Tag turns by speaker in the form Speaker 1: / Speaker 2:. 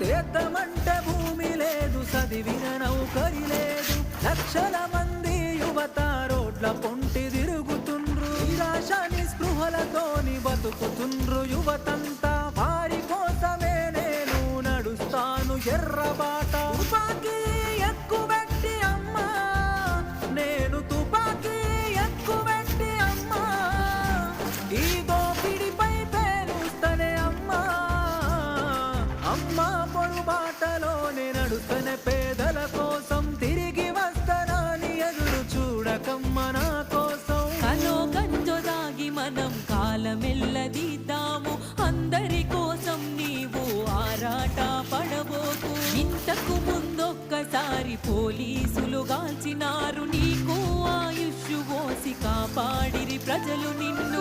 Speaker 1: సేద్యమంటే భూమి లేదు, చదివిన నౌకరి లేదు. లక్షల మంది యువత రోడ్ల పొంటి తిరుగుతుండ్రు, నిరాశ నిస్పృహలతోని బతుకుతుండ్రు యువతంతా. వారి కోసమే నేను నడుస్తాను ఎర్రబాట. తుపాకీ ఎక్కుబెట్టి అమ్మా, నేను తుపాకీ ఎక్కుబెట్టి అమ్మా, ఈ దోపిడిపై పేరుస్తనే అమ్మా. అమ్మా పొడు బాటలోనే నడుస్తనే పేదల కోసం, తిరిగి వస్తనాని ఎదురు చూడకమ్మ నా కోసం.
Speaker 2: కలో గంజో దాగి మనం కాలమెల్లదీద్దాము, అందరి కోసం నీవు ఆరాట పడబోకు. ఇంతకు ముందొక్కసారి పోలీసులు గాల్చినారు, నీకు ఆయుష్ పోసి కాపాడిరి ప్రజలు నిన్ను.